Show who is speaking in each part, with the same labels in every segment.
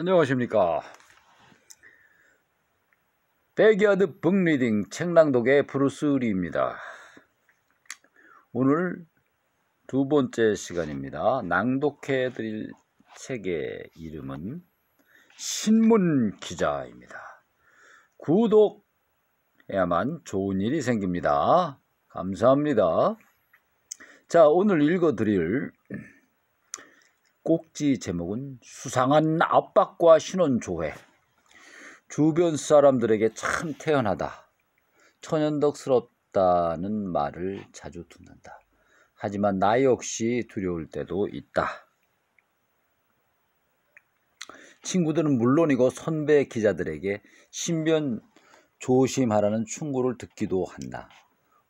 Speaker 1: 안녕하십니까. 백야드 북리딩 책낭독의 브루스 리입니다. 오늘 두 번째 시간입니다. 낭독해 드릴 책의 이름은 신문기자입니다. 구독해야만 좋은 일이 생깁니다. 감사합니다. 자, 오늘 읽어 드릴 꼭지 제목은 수상한 압박과 신원조회. 주변 사람들에게 참 태연하다, 천연덕스럽다는 말을 자주 듣는다. 하지만 나 역시 두려울 때도 있다. 친구들은 물론이고 선배 기자들에게 신변 조심하라는 충고를 듣기도 한다.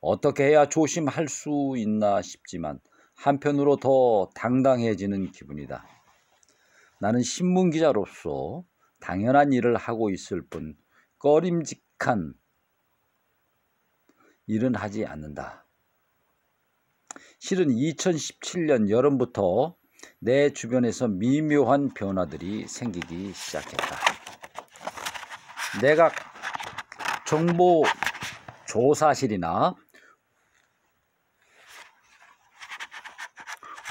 Speaker 1: 어떻게 해야 조심할 수 있나 싶지만 한편으로 더 당당해지는 기분이다. 나는 신문기자로서 당연한 일을 하고 있을 뿐 꺼림직한 일은 하지 않는다. 실은 2017년 여름부터 내 주변에서 미묘한 변화들이 생기기 시작했다. 내각 정보조사실이나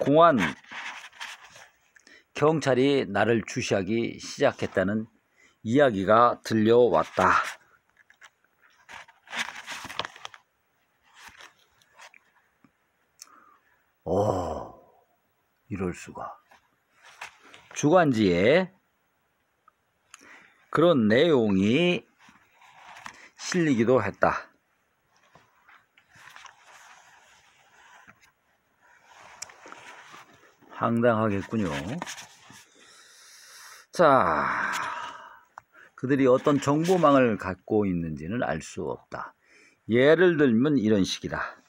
Speaker 1: 공안, 경찰이 나를 주시하기 시작했다는 이야기가 들려왔다. 이럴 수가. 주간지에 그런 내용이 실리기도 했다. 황당하겠군요. 자, 그들이 어떤 정보망을 갖고 있는지는 알 수 없다. 예를 들면 이런 식이다.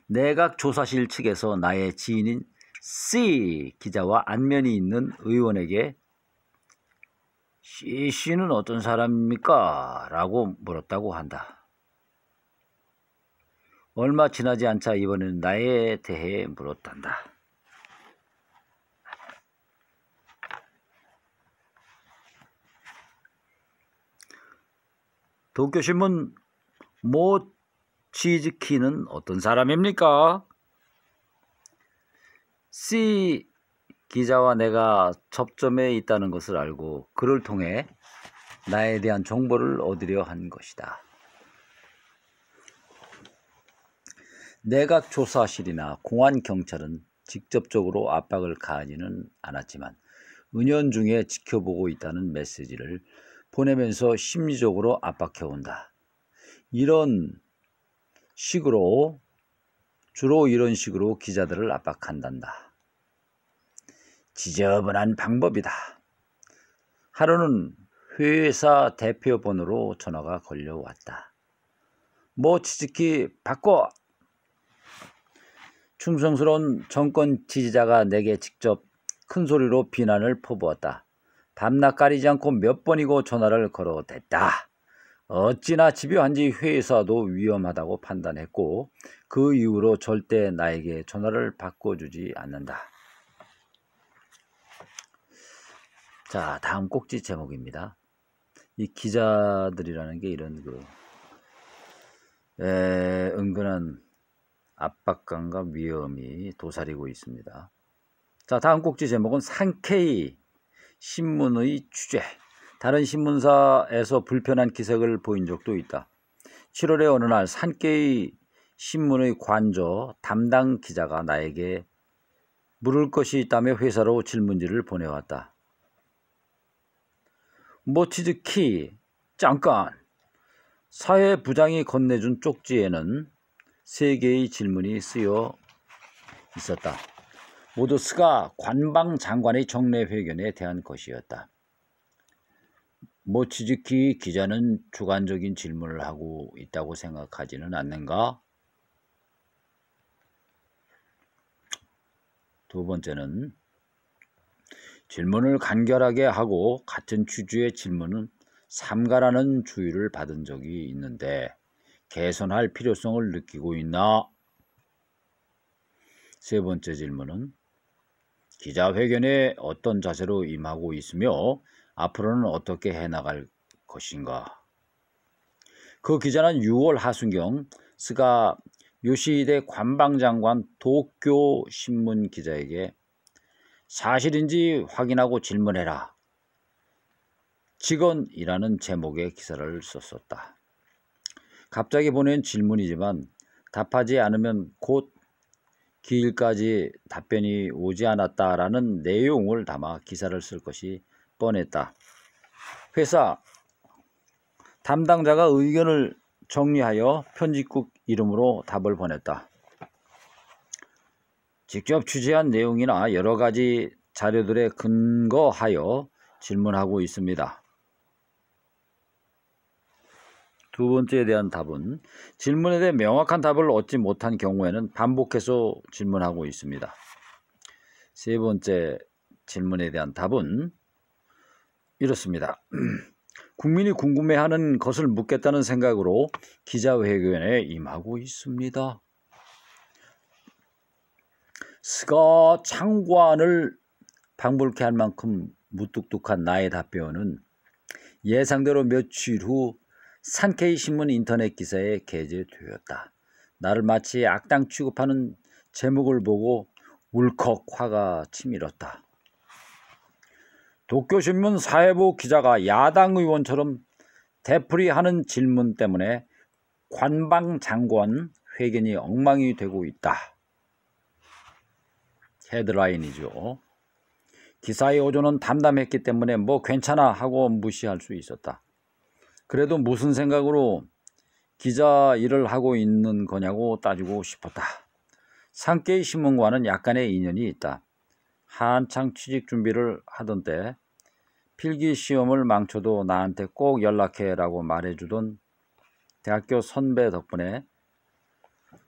Speaker 1: 내각조사실 측에서 나의 지인인 C 기자와 안면이 있는 의원에게 C씨는 어떤 사람입니까? 라고 물었다고 한다. 얼마 지나지 않자 이번에는 나에 대해 물었단다. 도쿄신문 모치즈키는 어떤 사람입니까? C 기자와 내가 접점에 있다는 것을 알고 그를 통해 나에 대한 정보를 얻으려 한 것이다. 내각조사실이나 공안경찰은 직접적으로 압박을 가하지는 않았지만 은연중에 지켜보고 있다는 메시지를 보내면서 심리적으로 압박해온다. 주로 이런 식으로 기자들을 압박한단다. 지저분한 방법이다. 하루는 회사 대표 번호로 전화가 걸려왔다. 모치즈키 바꿔! 충성스러운 정권 지지자가 내게 직접 큰 소리로 비난을 퍼부었다. 밤낮 가리지 않고 몇 번이고 전화를 걸어댔다. 어찌나 집요한지 회사도 위험하다고 판단했고 그 이후로 절대 나에게 전화를 바꿔주지 않는다. 자, 다음 꼭지 제목입니다. 이 기자들이라는 게 이런 은근한 압박감과 위험이 도사리고 있습니다. 자, 다음 꼭지 제목은 산케이 신문의 취재. 다른 신문사에서 불편한 기색을 보인 적도 있다. 7월의 어느 날 산케이 신문의 관저 담당 기자가 나에게 물을 것이 있다며 회사로 질문지를 보내왔다. 모치즈키, 잠깐! 사회부장이 건네준 쪽지에는 3개의 질문이 쓰여 있었다. 모두 스가 관방장관의 정례회견에 대한 것이었다. 모치즈키 기자는 주관적인 질문을 하고 있다고 생각하지는 않는가? 두 번째는 질문을 간결하게 하고 같은 취지의 질문은 삼가라는 주의를 받은 적이 있는데 개선할 필요성을 느끼고 있나? 세 번째 질문은 기자회견에 어떤 자세로 임하고 있으며 앞으로는 어떻게 해나갈 것인가? 그 기자는 6월 하순경 스가 요시히데 관방장관 도쿄 신문 기자에게 사실인지 확인하고 질문해라. 직언이라는 제목의 기사를 썼었다. 갑자기 보낸 질문이지만 답하지 않으면 곧 기일까지 답변이 오지 않았다라는 내용을 담아 기사를 쓸 것이 뻔했다. 회사 담당자가 의견을 정리하여 편집국 이름으로 답을 보냈다. 직접 취재한 내용이나 여러 가지 자료들에 근거하여 질문하고 있습니다. 두 번째에 대한 답은 질문에 대해 명확한 답을 얻지 못한 경우에는 반복해서 질문하고 있습니다. 세 번째 질문에 대한 답은 이렇습니다. 국민이 궁금해하는 것을 묻겠다는 생각으로 기자회견에 임하고 있습니다. 스가 장관을 방불케 할 만큼 무뚝뚝한 나의 답변은 예상대로 며칠 후 산케이 신문 인터넷 기사에 게재되었다. 나를 마치 악당 취급하는 제목을 보고 울컥 화가 치밀었다. 도쿄신문 사회부 기자가 야당 의원처럼 되풀이하는 질문 때문에 관방장관 회견이 엉망이 되고 있다. 헤드라인이죠. 기사의 어조는 담담했기 때문에 뭐 괜찮아 하고 무시할 수 있었다. 그래도 무슨 생각으로 기자 일을 하고 있는 거냐고 따지고 싶었다. 산케이 신문과는 약간의 인연이 있다. 한창 취직 준비를 하던 때 필기 시험을 망쳐도 나한테 꼭 연락해라고 말해주던 대학교 선배 덕분에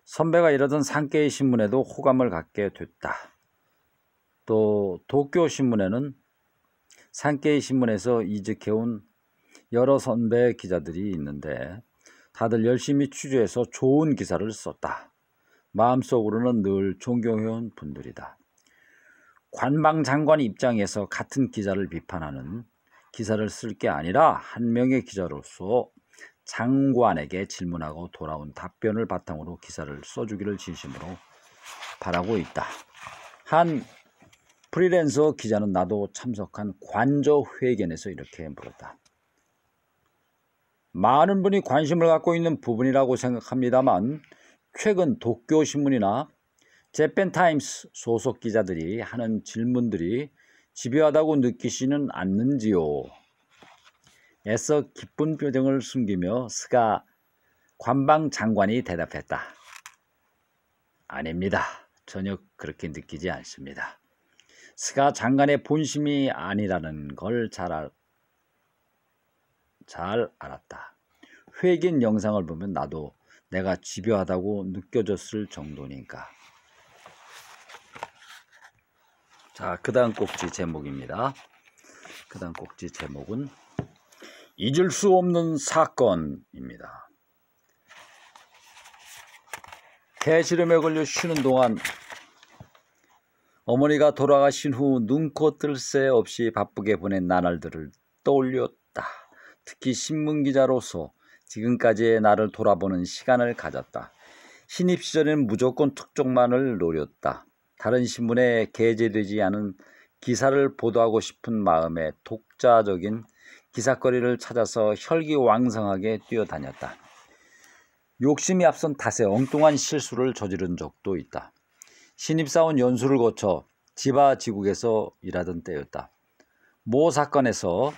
Speaker 1: 선배가 일하던 산케이 신문에도 호감을 갖게 됐다. 또 도쿄 신문에는 산케이 신문에서 이직해온 여러 선배 기자들이 있는데 다들 열심히 취재해서 좋은 기사를 썼다. 마음속으로는 늘 존경해온 분들이다. 관방장관 입장에서 같은 기자를 비판하는 기사를 쓸 게 아니라 한 명의 기자로서 장관에게 질문하고 돌아온 답변을 바탕으로 기사를 써주기를 진심으로 바라고 있다. 한 프리랜서 기자는 나도 참석한 관저 회견에서 이렇게 물었다. 많은 분이 관심을 갖고 있는 부분이라고 생각합니다만 최근 도쿄신문이나 재팬타임스 소속 기자들이 하는 질문들이 집요하다고 느끼시는 않는지요? 애써 기쁜 표정을 숨기며 스가 관방장관이 대답했다. 아닙니다. 전혀 그렇게 느끼지 않습니다. 스가 장관의 본심이 아니라는 걸 잘 알았다. 회견 영상을 보면 나도 내가 집요하다고 느껴졌을 정도니까. 자, 그 다음 꼭지 제목입니다. 그 다음 꼭지 제목은 잊을 수 없는 사건입니다. 폐시름에 걸려 쉬는 동안 어머니가 돌아가신 후 눈코 뜰 새 없이 바쁘게 보낸 나날들을 떠올렸다. 특히 신문기자로서 지금까지의 나를 돌아보는 시간을 가졌다. 신입 시절에는 무조건 특종만을 노렸다. 다른 신문에 게재되지 않은 기사를 보도하고 싶은 마음에 독자적인 기사거리를 찾아서 혈기왕성하게 뛰어다녔다. 욕심이 앞선 탓에 엉뚱한 실수를 저지른 적도 있다. 신입사원 연수를 거쳐 지바지국에서 일하던 때였다. 모 사건에서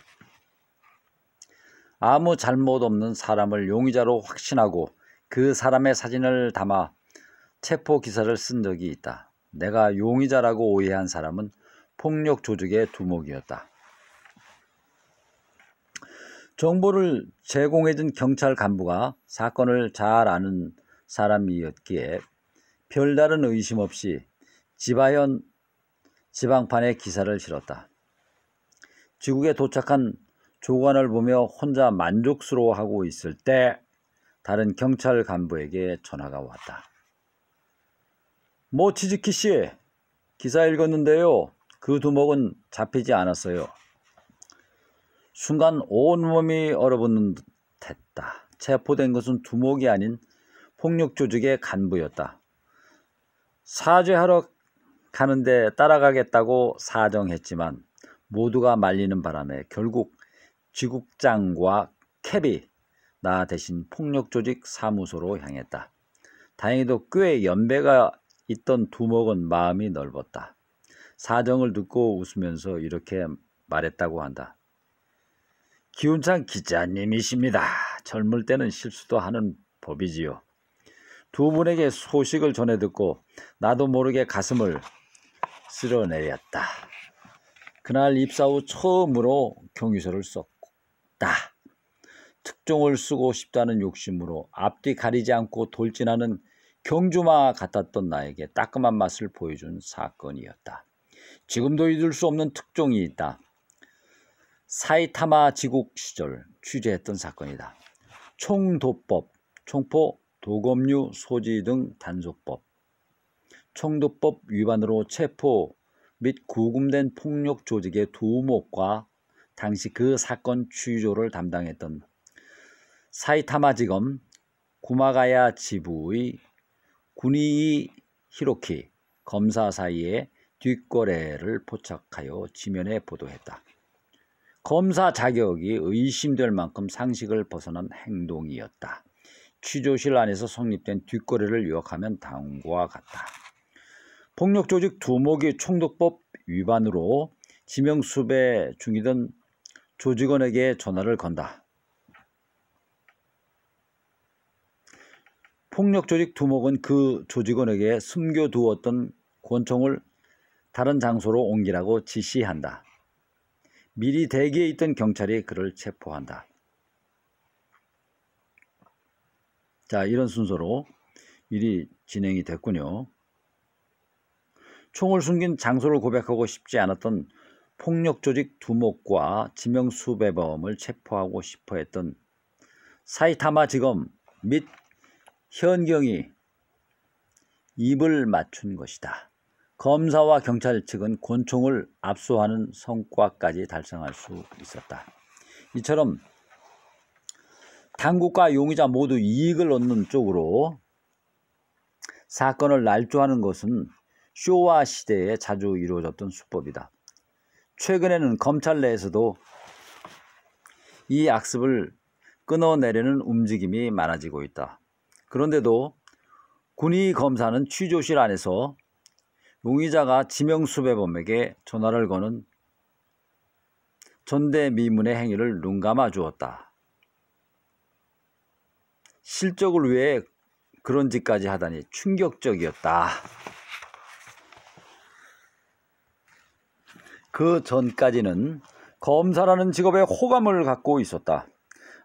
Speaker 1: 아무 잘못 없는 사람을 용의자로 확신하고 그 사람의 사진을 담아 체포 기사를 쓴 적이 있다. 내가 용의자라고 오해한 사람은 폭력 조직의 두목이었다. 정보를 제공해준 경찰 간부가 사건을 잘 아는 사람이었기에 별다른 의심 없이 지바현 지방판에 기사를 실었다. 지국에 도착한 조관을 보며 혼자 만족스러워하고 있을 때 다른 경찰 간부에게 전화가 왔다. 모치즈키 씨, 기사 읽었는데요. 그 두목은 잡히지 않았어요. 순간 온몸이 얼어붙는 듯했다. 체포된 것은 두목이 아닌 폭력 조직의 간부였다. 사죄하러 가는데 따라가겠다고 사정했지만 모두가 말리는 바람에 결국 지국장과 캡이 나 대신 폭력 조직 사무소로 향했다. 다행히도 꽤 연배가 있던 두목은 마음이 넓었다. 사정을 듣고 웃으면서 이렇게 말했다고 한다. 기운찬 기자님이십니다. 젊을 때는 실수도 하는 법이지요. 두 분에게 소식을 전해 듣고 나도 모르게 가슴을 쓸어내렸다. 그날 입사 후 처음으로 경위서를 썼다. 특종을 쓰고 싶다는 욕심으로 앞뒤 가리지 않고 돌진하는 경주마 같았던 나에게 따끔한 맛을 보여준 사건이었다. 지금도 잊을 수 없는 특종이 있다. 사이타마 지국 시절 취재했던 사건이다. 총도법, 총포, 도검류 소지 등 단속법, 총도법 위반으로 체포 및 구금된 폭력 조직의 두목과 당시 그 사건 취조를 담당했던 사이타마지검 구마가야 지부의 구니이 히로키 검사 사이에 뒷거래를 포착하여 지면에 보도했다. 검사 자격이 의심될 만큼 상식을 벗어난 행동이었다. 취조실 안에서 성립된 뒷거래를 요약하면 다음과 같다. 폭력조직 두목이 총독법 위반으로 지명수배 중이던 조직원에게 전화를 건다. 폭력조직 두목은 그 조직원에게 숨겨두었던 권총을 다른 장소로 옮기라고 지시한다. 미리 대기에 있던 경찰이 그를 체포한다. 자, 이런 순서로 일이 진행이 됐군요. 총을 숨긴 장소를 고백하고 싶지 않았던 폭력조직 두목과 지명수배범을 체포하고 싶어 했던 사이타마지검 및 현경이 입을 맞춘 것이다. 검사와 경찰 측은 권총을 압수하는 성과까지 달성할 수 있었다. 이처럼 당국과 용의자 모두 이익을 얻는 쪽으로 사건을 날조하는 것은 쇼와 시대에 자주 이루어졌던 수법이다. 최근에는 검찰 내에서도 이 악습을 끊어내려는 움직임이 많아지고 있다. 그런데도 군의 검사는 취조실 안에서 용의자가 지명수배범에게 전화를 거는 전대미문의 행위를 눈감아 주었다. 실적을 위해 그런 짓까지 하다니 충격적이었다. 그 전까지는 검사라는 직업에 호감을 갖고 있었다.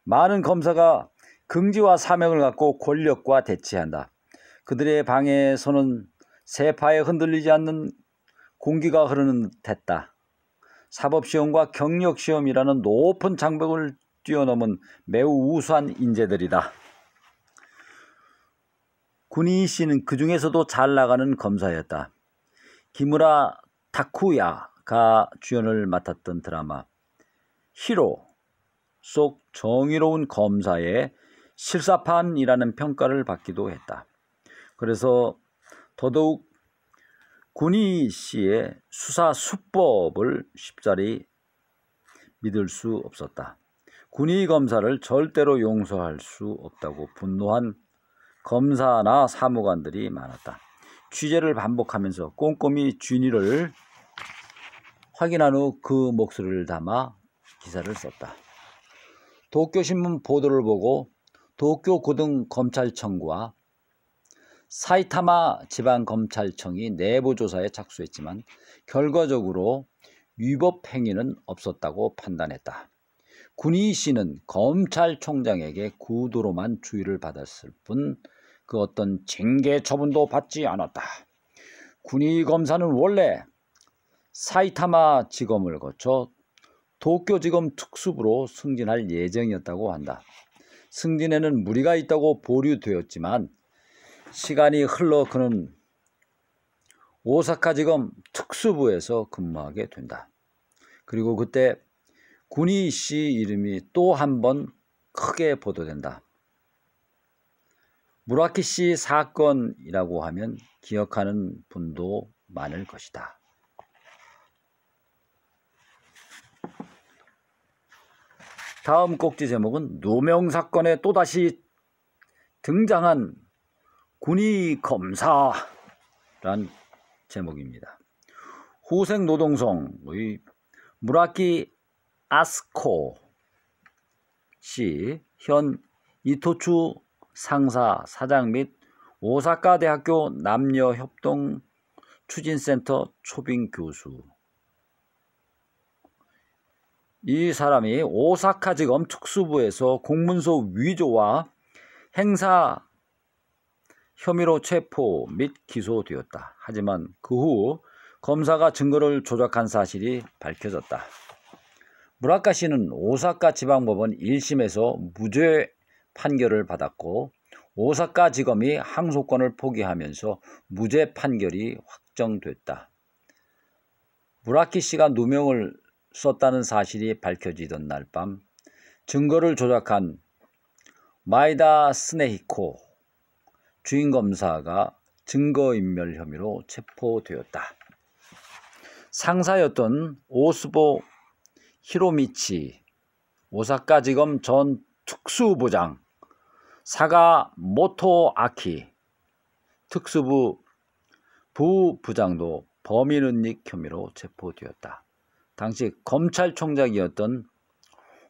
Speaker 1: 많은 검사가 긍지와 사명을 갖고 권력과 대치한다. 그들의 방에서는 세파에 흔들리지 않는 공기가 흐르는 듯했다. 사법시험과 경력시험이라는 높은 장벽을 뛰어넘은 매우 우수한 인재들이다. 군이 씨는 그 중에서도 잘 나가는 검사였다. 기무라 타쿠야가 주연을 맡았던 드라마 히로 속 정의로운 검사의 실사판이라는 평가를 받기도 했다. 그래서 더더욱 군이 씨의 수사 수법을 쉽사리 믿을 수 없었다. 군의 검사를 절대로 용서할 수 없다고 분노한 검사나 사무관들이 많았다. 취재를 반복하면서 꼼꼼히 진위를 확인한 후 그 목소리를 담아 기사를 썼다. 도쿄신문 보도를 보고 도쿄고등검찰청과 사이타마 지방검찰청이 내부조사에 착수했지만 결과적으로 위법 행위는 없었다고 판단했다. 군이 씨는 검찰총장에게 구도로만 주의를 받았을 뿐 그 어떤 징계 처분도 받지 않았다. 군의 검사는 원래 사이타마 지검을 거쳐 도쿄지검 특수부로 승진할 예정이었다고 한다. 승진에는 무리가 있다고 보류되었지만 시간이 흘러 그는 오사카지검 특수부에서 근무하게 된다. 그리고 그때 군이 씨 이름이 또 한 번 크게 보도된다. 무라키 씨 사건이라고 하면 기억하는 분도 많을 것이다. 다음 꼭지 제목은 누명 사건에 또다시 등장한 군의 검사란 제목입니다. 후생 노동성의 무라키 아스코 씨, 현 이토추 상사 사장 및 오사카 대학교 남녀협동 추진센터 초빙 교수. 이 사람이 오사카지검 특수부에서 공문서 위조와 행사 혐의로 체포 및 기소되었다. 하지만 그 후 검사가 증거를 조작한 사실이 밝혀졌다. 무라카 씨는 오사카 지방법원 1심에서 무죄 판결을 받았고 오사카 지검이 항소권을 포기하면서 무죄 판결이 확정됐다. 무라키 씨가 누명을 썼다는 사실이 밝혀지던 날 밤 증거를 조작한 마에다 스네히코 주임검사가 증거인멸 혐의로 체포되었다. 상사였던 오스보 히로미치 오사카지검 전 특수부장, 사가모토 아키 특수부 부부장도 범인은닉 혐의로 체포되었다. 당시 검찰총장이었던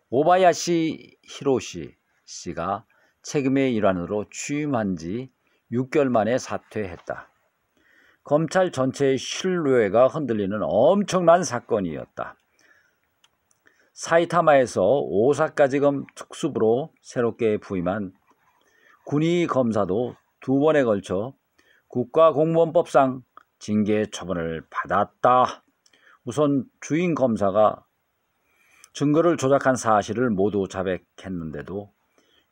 Speaker 1: 오바야시 히로시 씨가 책임의 일환으로 취임한 지 6개월 만에 사퇴했다. 검찰 전체의 신뢰가 흔들리는 엄청난 사건이었다. 사이타마에서 오사카지검 특수부로 새롭게 부임한 군의 검사도 2번에 걸쳐 국가공무원법상 징계 처분을 받았다. 우선 주임 검사가 증거를 조작한 사실을 모두 자백했는데도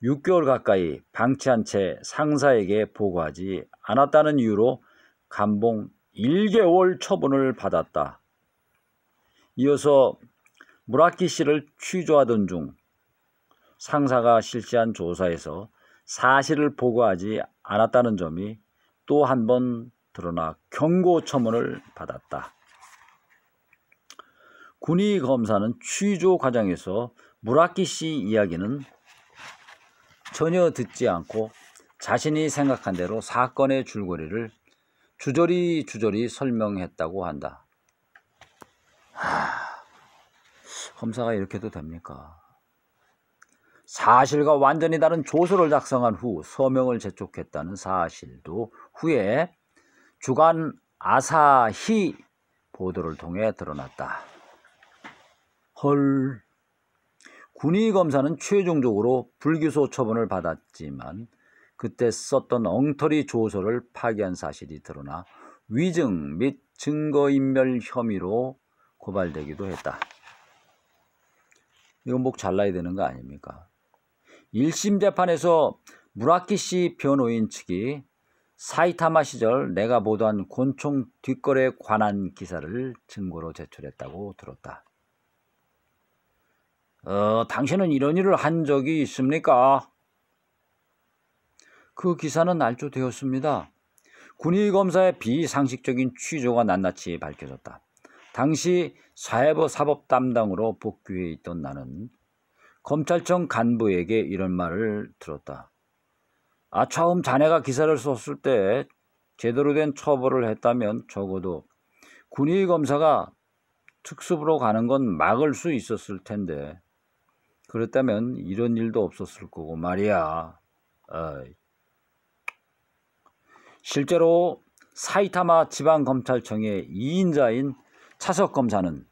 Speaker 1: 6개월 가까이 방치한 채 상사에게 보고하지 않았다는 이유로 감봉 1개월 처분을 받았다. 이어서 무라키 씨를 취조하던 중 상사가 실시한 조사에서 사실을 보고하지 않았다는 점이 또 한 번 드러나 경고 처분을 받았다. 군의 검사는 취조 과정에서 무라키 씨 이야기는 전혀 듣지 않고 자신이 생각한 대로 사건의 줄거리를 주저리 설명했다고 한다. 검사가 이렇게도 됩니까? 사실과 완전히 다른 조서를 작성한 후 서명을 재촉했다는 사실도 후에 주간 아사히 보도를 통해 드러났다. 헐. 군의 검사는 최종적으로 불기소 처분을 받았지만 그때 썼던 엉터리 조서를 파기한 사실이 드러나 위증 및 증거인멸 혐의로 고발되기도 했다. 이건 목 잘라야 되는 거 아닙니까? 1심 재판에서 무라키 씨 변호인 측이 사이타마 시절 내가 보도한 곤충 뒷거래에 관한 기사를 증거로 제출했다고 들었다. 당신은 이런 일을 한 적이 있습니까? 그 기사는 날조되었습니다. 군의 검사의 비상식적인 취조가 낱낱이 밝혀졌다. 당시 사회부 사법 담당으로 복귀해 있던 나는 검찰청 간부에게 이런 말을 들었다. 처음 자네가 기사를 썼을 때 제대로 된 처벌을 했다면 적어도 군의 검사가 특수부로 가는 건 막을 수 있었을 텐데 그랬다면 이런 일도 없었을 거고 말이야. 실제로 사이타마 지방검찰청의 2인자인 차석 검사는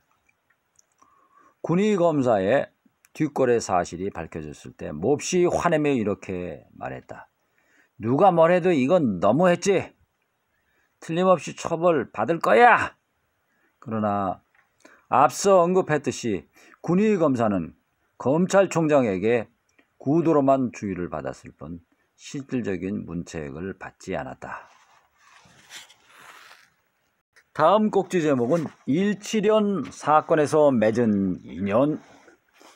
Speaker 1: 군의 검사의 뒷거래 사실이 밝혀졌을 때 몹시 화내며 이렇게 말했다. 누가 뭐래도 이건 너무했지. 틀림없이 처벌 받을 거야. 그러나 앞서 언급했듯이 군의 검사는 검찰총장에게 구도로만 주의를 받았을 뿐 실질적인 문책을 받지 않았다. 다음 꼭지 제목은 일치련 사건에서 맺은 인연.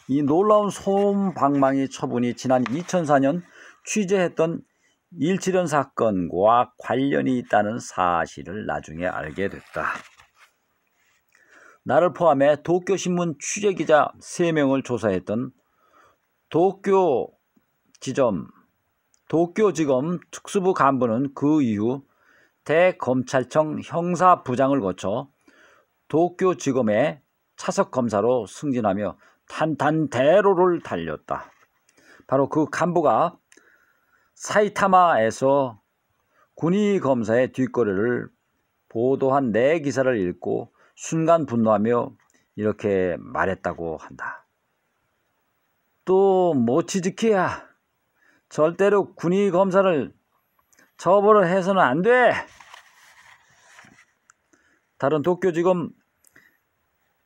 Speaker 1: 이 놀라운 솜방망이 처분이 지난 2004년 취재했던 일치련 사건과 관련이 있다는 사실을 나중에 알게 됐다. 나를 포함해 도쿄신문 취재기자 3명을 조사했던 도쿄지검 특수부 간부는 그 이후 대검찰청 형사부장을 거쳐 도쿄지검의 차석검사로 승진하며 탄탄대로를 달렸다. 바로 그 간부가 사이타마에서 군의검사의 뒷거래를 보도한 내 기사를 읽고 순간 분노하며 이렇게 말했다고 한다. 또 모치즈키야, 절대로 군의검사를 처벌을 해서는 안 돼. 다른 도쿄지검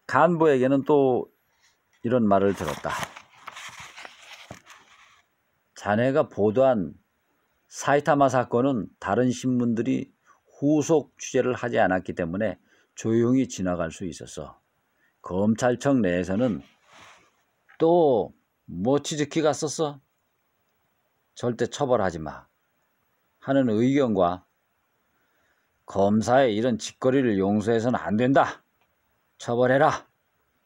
Speaker 1: 간부에게는 또 이런 말을 들었다. 자네가 보도한 사이타마 사건은 다른 신문들이 후속 취재를 하지 않았기 때문에 조용히 지나갈 수 있었어. 검찰청 내에서는 또 모치즈키가 썼어. 절대 처벌하지 마 하는 의견과 검사의 이런 짓거리를 용서해서는 안 된다, 처벌해라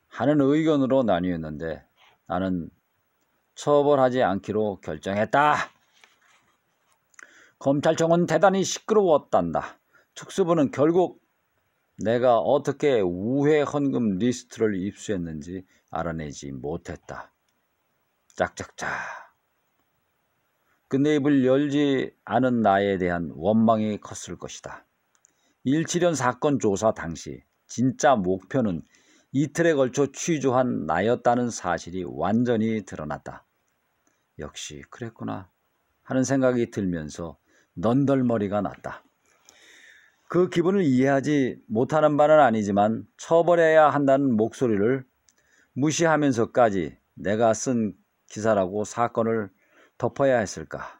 Speaker 1: 하는 의견으로 나뉘었는데 나는 처벌하지 않기로 결정했다. 검찰청은 대단히 시끄러웠단다. 특수부는 결국 내가 어떻게 우회 헌금 리스트를 입수했는지 알아내지 못했다. 짝짝짝. 끝내 입을 열지 않은 나에 대한 원망이 컸을 것이다. 일치련 사건 조사 당시 진짜 목표는 이틀에 걸쳐 취조한 나였다는 사실이 완전히 드러났다. 역시 그랬구나 하는 생각이 들면서 넌덜머리가 났다. 그 기분을 이해하지 못하는 바는 아니지만 처벌해야 한다는 목소리를 무시하면서까지 내가 쓴 기사라고 사건을 덮어야 했을까?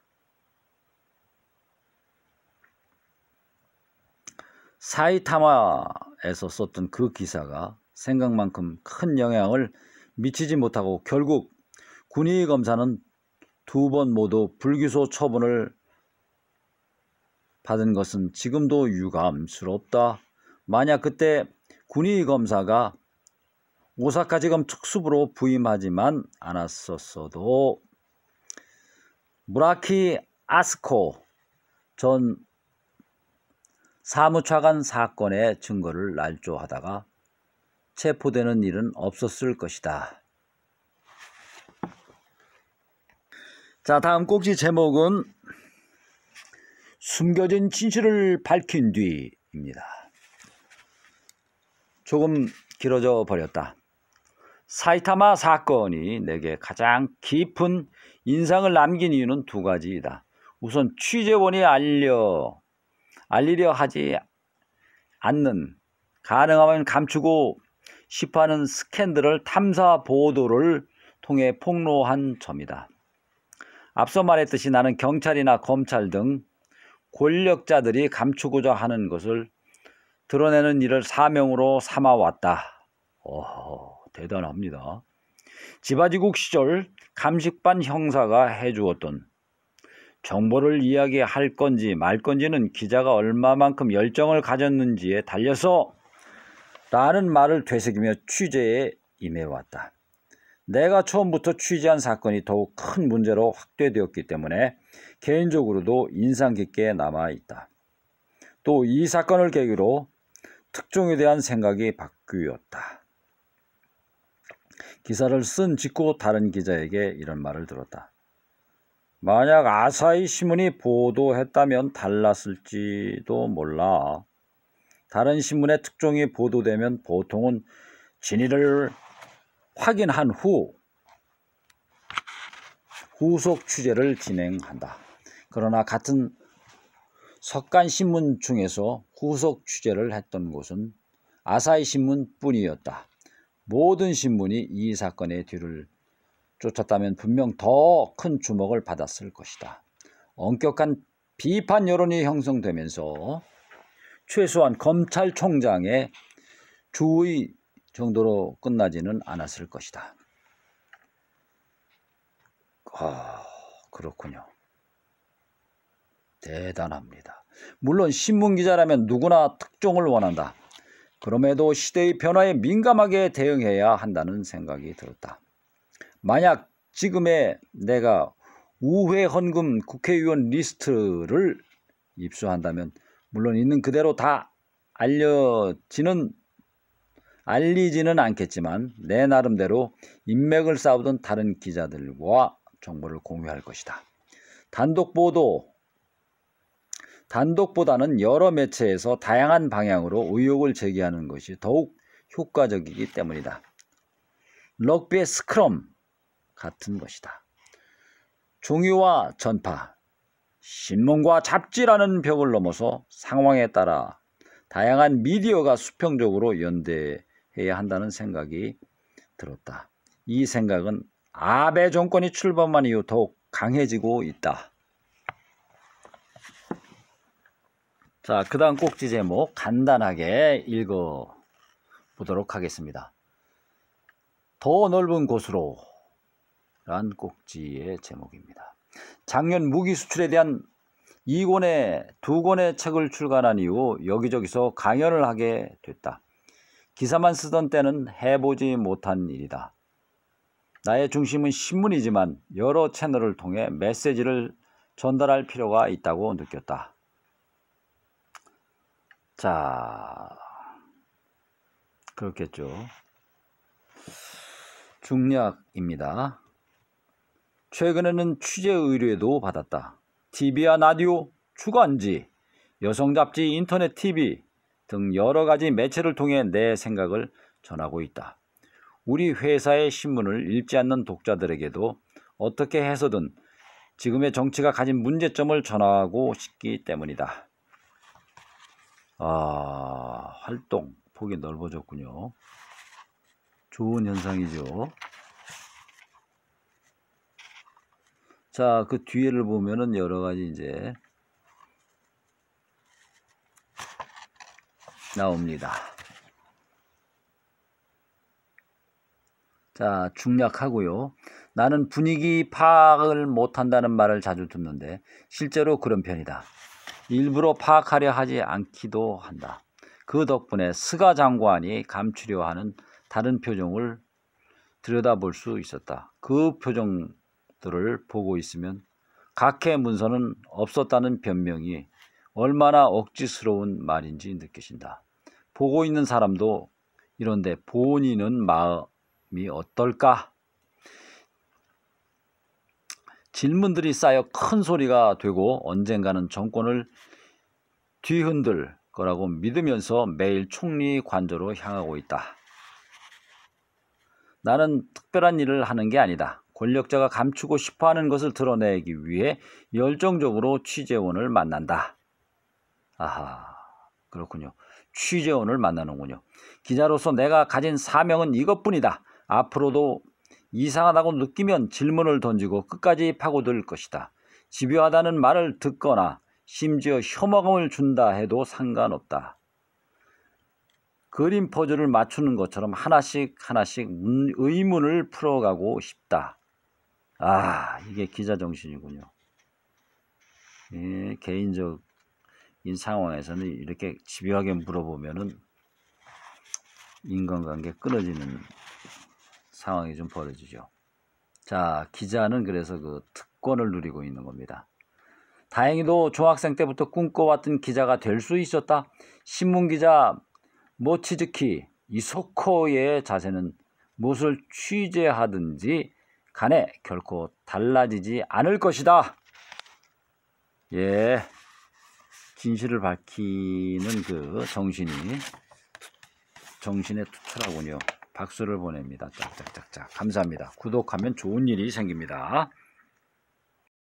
Speaker 1: 사이타마에서 썼던 그 기사가 생각만큼 큰 영향을 미치지 못하고 결국 군의검사는 2번 모두 불기소 처분을 받은 것은 지금도 유감스럽다. 만약 그때 군의검사가 오사카지검 특수부로 부임하지만 않았었어도 무라키 아스코 전 사무차관 사건의 증거를 날조하다가 체포되는 일은 없었을 것이다. 자, 다음 꼭지 제목은 숨겨진 진실을 밝힌 뒤입니다. 조금 길어져 버렸다. 사이타마 사건이 내게 가장 깊은 인상을 남긴 이유는 2가지이다. 우선 취재원이 알리려 하지 않는, 가능하면 감추고 싶어하는 스캔들을 탐사 보도를 통해 폭로한 점이다. 앞서 말했듯이 나는 경찰이나 검찰 등 권력자들이 감추고자 하는 것을 드러내는 일을 사명으로 삼아왔다. 대단합니다. 지바지국 시절 감식반 형사가 해주었던 정보를 이야기할 건지 말 건지는 기자가 얼마만큼 열정을 가졌는지에 달려서 라는 말을 되새기며 취재에 임해왔다. 내가 처음부터 취재한 사건이 더욱 큰 문제로 확대되었기 때문에 개인적으로도 인상 깊게 남아있다. 또 이 사건을 계기로 특종에 대한 생각이 바뀌었다. 기사를 쓴 직후 다른 기자에게 이런 말을 들었다. 만약 아사히 신문이 보도했다면 달랐을지도 몰라. 다른 신문의 특종이 보도되면 보통은 진위를 확인한 후 후속 취재를 진행한다. 그러나 같은 석간신문 중에서 후속 취재를 했던 곳은 아사히 신문뿐이었다. 모든 신문이 이 사건의 뒤를 쫓았다면 분명 더 큰 주목을 받았을 것이다. 엄격한 비판 여론이 형성되면서 최소한 검찰총장의 주의 정도로 끝나지는 않았을 것이다. 그렇군요. 대단합니다. 물론 신문기자라면 누구나 특종을 원한다. 그럼에도 시대의 변화에 민감하게 대응해야 한다는 생각이 들었다. 만약 지금의 내가 우회 헌금 국회의원 리스트를 입수한다면 물론 있는 그대로 다 알리지는 않겠지만 내 나름대로 인맥을 쌓으던 다른 기자들과 정보를 공유할 것이다. 단독보다는 여러 매체에서 다양한 방향으로 의혹을 제기하는 것이 더욱 효과적이기 때문이다. 럭비의 스크럼 같은 것이다. 종이와 전파, 신문과 잡지라는 벽을 넘어서 상황에 따라 다양한 미디어가 수평적으로 연대해야 한다는 생각이 들었다. 이 생각은 아베 정권이 출범한 이후 더욱 강해지고 있다. 자, 그 다음 꼭지 제목 간단하게 읽어보도록 하겠습니다. 더 넓은 곳으로 란 꼭지의 제목입니다. 작년 무기 수출에 대한 2권의 책을 출간한 이후 여기저기서 강연을 하게 됐다. 기사만 쓰던 때는 해보지 못한 일이다. 나의 중심은 신문이지만 여러 채널을 통해 메시지를 전달할 필요가 있다고 느꼈다. 자, 그렇겠죠. 중략입니다. 최근에는 취재 의뢰도 받았다. TV와 라디오, 주간지, 여성잡지, 인터넷 TV 등 여러 가지 매체를 통해 내 생각을 전하고 있다. 우리 회사의 신문을 읽지 않는 독자들에게도 어떻게 해서든 지금의 정치가 가진 문제점을 전하고 싶기 때문이다. 활동 폭이 넓어졌군요. 좋은 현상이죠. 자, 그 뒤에를 보면은 여러 가지 이제 나옵니다. 자, 중략하고요. 나는 분위기 파악을 못한다는 말을 자주 듣는데 실제로 그런 편이다. 일부러 파악하려 하지 않기도 한다. 그 덕분에 스가 장관이 감추려 하는 다른 표정을 들여다볼 수 있었다. 그 표정들을 보고 있으면 각해 문서는 없었다는 변명이 얼마나 억지스러운 말인지 느껴진다. 보고 있는 사람도 이런데 본인은 마음이 어떨까? 질문들이 쌓여 큰 소리가 되고 언젠가는 정권을 뒤흔들 거라고 믿으면서 매일 총리 관저로 향하고 있다. 나는 특별한 일을 하는 게 아니다. 권력자가 감추고 싶어하는 것을 드러내기 위해 열정적으로 취재원을 만난다. 아하, 그렇군요. 취재원을 만나는군요. 기자로서 내가 가진 사명은 이것뿐이다. 앞으로도 이상하다고 느끼면 질문을 던지고 끝까지 파고들 것이다. 집요하다는 말을 듣거나 심지어 혐오감을 준다 해도 상관없다. 그림 퍼즐을 맞추는 것처럼 하나씩 의문을 풀어가고 싶다. 이게 기자 정신이군요. 예, 개인적인 상황에서는 이렇게 집요하게 물어보면은 인간관계 끊어지는 상황이 좀 벌어지죠. 자, 기자는 그래서 그 특권을 누리고 있는 겁니다. 다행히도 중학생 때부터 꿈꿔왔던 기자가 될 수 있었다. 신문기자 모치즈키 이소코의 자세는 무엇을 취재하든지 간에 결코 달라지지 않을 것이다. 예, 진실을 밝히는 그 정신에 투철하군요. 박수를 보냅니다. 짝짝짝짝. 감사합니다. 구독하면 좋은 일이 생깁니다.